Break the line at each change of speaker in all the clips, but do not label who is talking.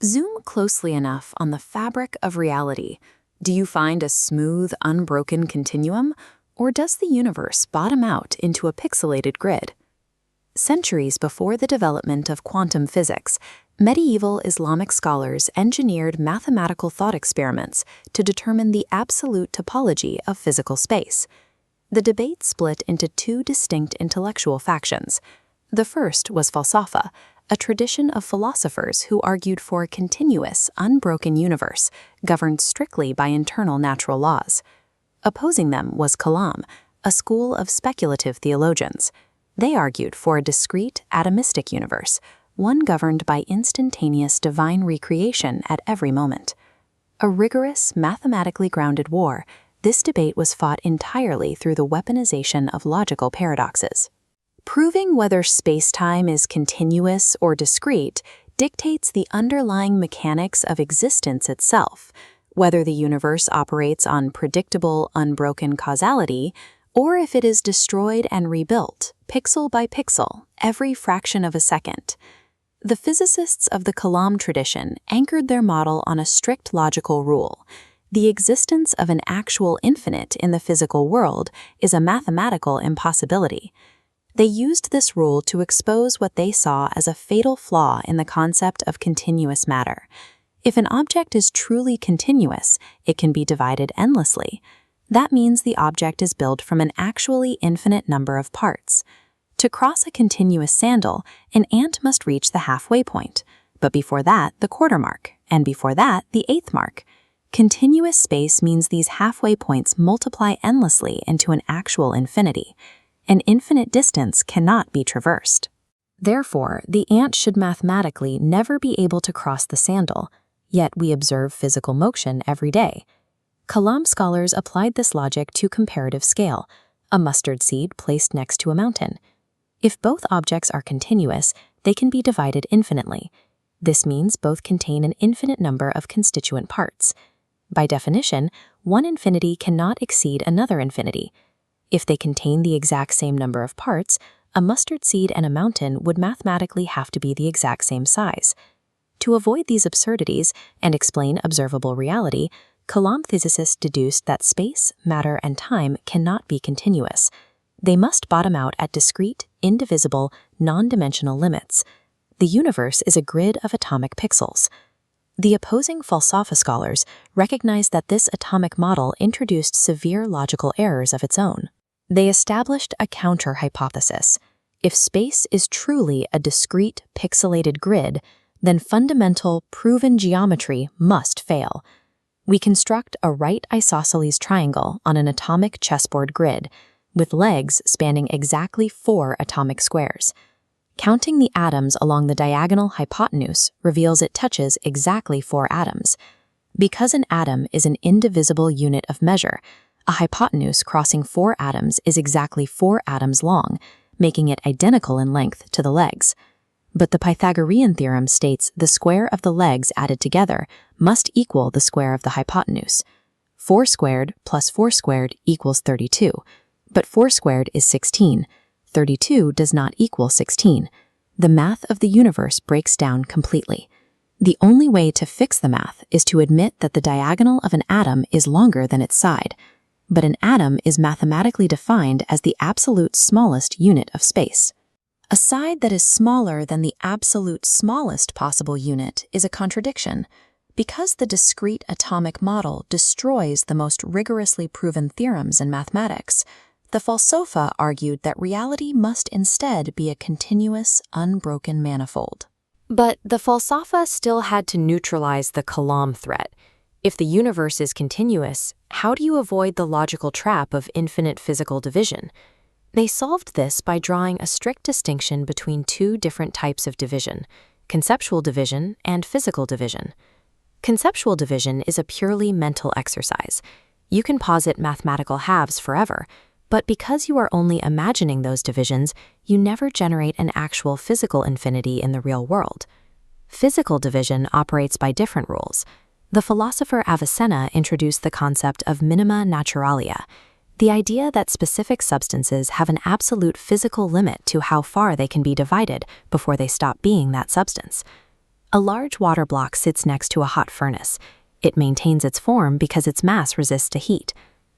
Zoom closely enough on the fabric of reality. Do you find a smooth, unbroken continuum, or does the universe bottom out into a pixelated grid? Centuries before the development of quantum physics, medieval Islamic scholars engineered mathematical thought experiments to determine the absolute topology of physical space. The debate split into two distinct intellectual factions. The first was Falsafa, a tradition of philosophers who argued for a continuous, unbroken universe governed strictly by internal natural laws. Opposing them was Kalam, a school of speculative theologians. They argued for a discrete, atomistic universe, one governed by instantaneous divine recreation at every moment. A rigorous, mathematically grounded war, this debate was fought entirely through the weaponization of logical paradoxes. Proving whether space-time is continuous or discrete dictates the underlying mechanics of existence itself, whether the universe operates on predictable, unbroken causality, or if it is destroyed and rebuilt, pixel by pixel, every fraction of a second. The physicists of the Kalam tradition anchored their model on a strict logical rule. The existence of an actual infinite in the physical world is a mathematical impossibility. They used this rule to expose what they saw as a fatal flaw in the concept of continuous matter. If an object is truly continuous, it can be divided endlessly. That means the object is built from an actually infinite number of parts. To cross a continuous sandal, an ant must reach the halfway point, but before that, the quarter mark, and before that, the eighth mark. Continuous space means these halfway points multiply endlessly into an actual infinity. An infinite distance cannot be traversed. Therefore, the ant should mathematically never be able to cross the sandal, yet we observe physical motion every day. Kalam scholars applied this logic to comparative scale, a mustard seed placed next to a mountain. If both objects are continuous, they can be divided infinitely. This means both contain an infinite number of constituent parts. By definition, one infinity cannot exceed another infinity. If they contain the exact same number of parts, a mustard seed and a mountain would mathematically have to be the exact same size. To avoid these absurdities and explain observable reality, Kalam physicists deduced that space, matter, and time cannot be continuous. They must bottom out at discrete, indivisible, non-dimensional limits. The universe is a grid of atomic pixels. The opposing Falsafa scholars recognized that this atomic model introduced severe logical errors of its own. They established a counter-hypothesis. If space is truly a discrete, pixelated grid, then fundamental, proven geometry must fail. We construct a right isosceles triangle on an atomic chessboard grid, with legs spanning exactly 4 atomic squares. Counting the atoms along the diagonal hypotenuse reveals it touches exactly 4 atoms. Because an atom is an indivisible unit of measure, a hypotenuse crossing 4 atoms is exactly 4 atoms long, making it identical in length to the legs. But the Pythagorean theorem states the square of the legs added together must equal the square of the hypotenuse. 4 squared plus 4 squared equals 32, but 4 squared is 16. 32 does not equal 16. The math of the universe breaks down completely. The only way to fix the math is to admit that the diagonal of an atom is longer than its side. But an atom is mathematically defined as the absolute smallest unit of space. A side that is smaller than the absolute smallest possible unit is a contradiction. Because the discrete atomic model destroys the most rigorously proven theorems in mathematics, the Falsafa argued that reality must instead be a continuous, unbroken manifold. But the Falsafa still had to neutralize the Kalam threat. If the universe is continuous, how do you avoid the logical trap of infinite physical division? They solved this by drawing a strict distinction between 2 different types of division, conceptual division and physical division. Conceptual division is a purely mental exercise. You can posit mathematical halves forever, but because you are only imagining those divisions, you never generate an actual physical infinity in the real world. Physical division operates by different rules. The philosopher Avicenna introduced the concept of minima naturalia, the idea that specific substances have an absolute physical limit to how far they can be divided before they stop being that substance. A large water block sits next to a hot furnace. It maintains its form because its mass resists to heat.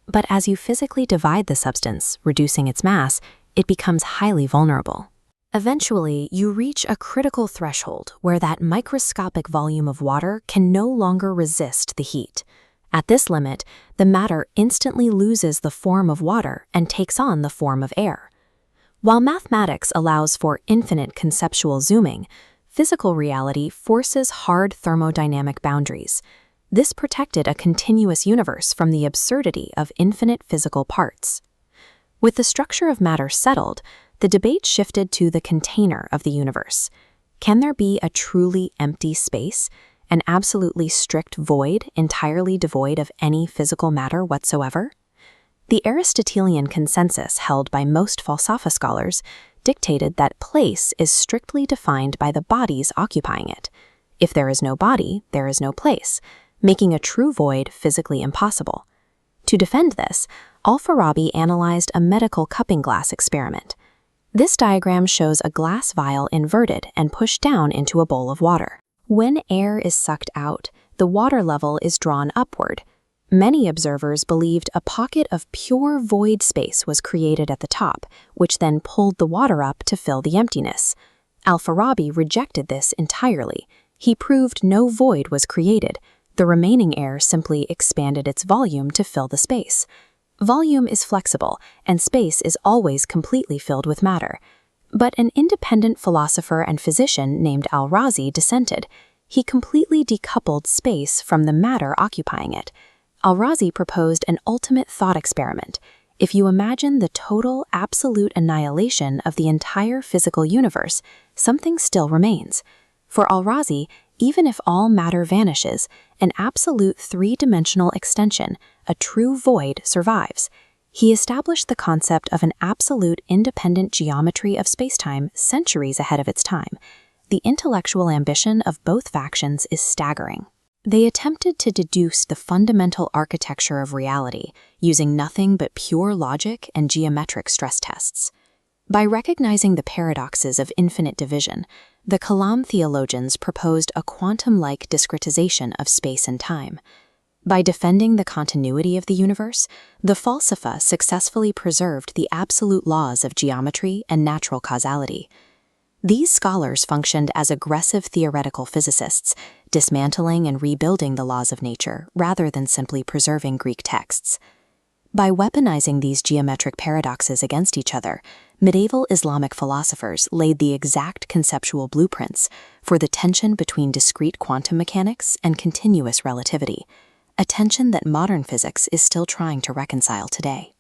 But as you physically divide the substance, reducing its mass, it becomes highly vulnerable. Eventually, you reach a critical threshold where that microscopic volume of water can no longer resist the heat. At this limit, the matter instantly loses the form of water and takes on the form of air. While mathematics allows for infinite conceptual zooming, physical reality forces hard thermodynamic boundaries. This protected a continuous universe from the absurdity of infinite physical parts. With the structure of matter settled, the debate shifted to the container of the universe. Can there be a truly empty space, an absolutely strict void entirely devoid of any physical matter whatsoever? The Aristotelian consensus held by most falsafa scholars dictated that place is strictly defined by the bodies occupying it. If there is no body, there is no place, making a true void physically impossible. To defend this, Al-Farabi analyzed a medical cupping glass experiment. This diagram shows a glass vial inverted and pushed down into a bowl of water. When air is sucked out, the water level is drawn upward. Many observers believed a pocket of pure void space was created at the top, which then pulled the water up to fill the emptiness. Al-Farabi rejected this entirely. He proved no void was created. The remaining air simply expanded its volume to fill the space. Volume is flexible, and space is always completely filled with matter. But an independent philosopher and physician named Al-Razi dissented. He completely decoupled space from the matter occupying it. Al-Razi proposed an ultimate thought experiment. If you imagine the total, absolute annihilation of the entire physical universe, something still remains. For Al-Razi, even if all matter vanishes, an absolute three-dimensional extension, a true void, survives. He established the concept of an absolute independent geometry of spacetime centuries ahead of its time. The intellectual ambition of both factions is staggering. They attempted to deduce the fundamental architecture of reality using nothing but pure logic and geometric stress tests. By recognizing the paradoxes of infinite division, the Kalam theologians proposed a quantum-like discretization of space and time. By defending the continuity of the universe, the falsafa successfully preserved the absolute laws of geometry and natural causality. These scholars functioned as aggressive theoretical physicists, dismantling and rebuilding the laws of nature rather than simply preserving Greek texts. By weaponizing these geometric paradoxes against each other, medieval Islamic philosophers laid the exact conceptual blueprints for the tension between discrete quantum mechanics and continuous relativity, a tension that modern physics is still trying to reconcile today.